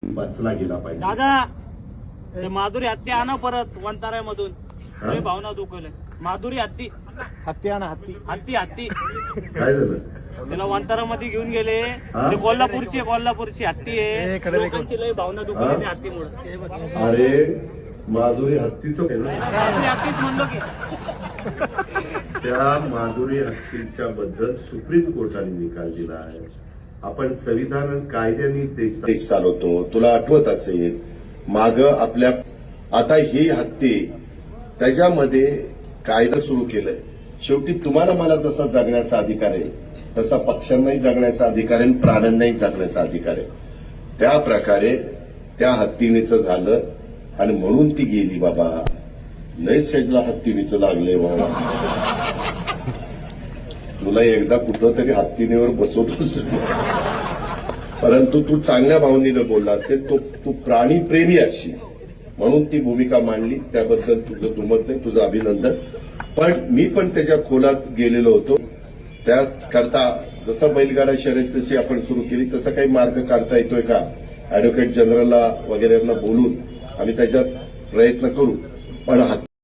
बसला गेला पाहिजे. दादा ते माधुरी हत्ती आणा परत वंताऱ्यामधून. लय भावना दुखवले. माधुरी हत्ती हत्ती आणा हत्ती. हत्ती हत्ती काय झालं? त्याला वंतारामध्ये घेऊन गेले. ते कोल्हापूरची हत्ती आहे. लोकांची लय भावना दुखवली त्या हत्तीमुळे. अरे माधुरी हत्तीचं माधुरी हत्तीच म्हणलो की. त्या माधुरी हत्तीच्या बद्दल सुप्रीम कोर्टाने निकाल दिला आहे. आपण संविधान आणि कायद्याने देश चालवतो. तुला आठवत असेल माग आपल्या आता ही हत्ती त्याच्यामध्ये कायदा सुरू केलाय. शेवटी तुम्हाला मला जसा जगण्याचा अधिकार आहे तसा पक्ष्यांनाही जगण्याचा अधिकार आहे, प्राण्यांनाही जगण्याचा अधिकार आहे. त्या प्रकारे त्या हत्तीणीचं झालं आणि म्हणून ती गेली. बाबा लय शेजला हत्तीणीचं लागलंय बाबा. तुला एकदा कुठं तरी हत्तीणीवर बसवतोस, परंतु तू चांगल्या भावनेनं बोलला असेल. तू प्राणी प्रेमी असशील म्हणून ती भूमिका मांडली. त्याबद्दल तुझं दुमत नाही, तुझं अभिनंदन. पण मी पण त्याच्या खोलात गेलेलो होतो. त्याकरता जसं बैलगाडा शर्यत तशी आपण सुरू केली तसा काही मार्ग काढता येतोय का अॅडव्होकेट जनरलला वगैरेंना बोलून आम्ही त्याच्यात प्रयत्न करू. पण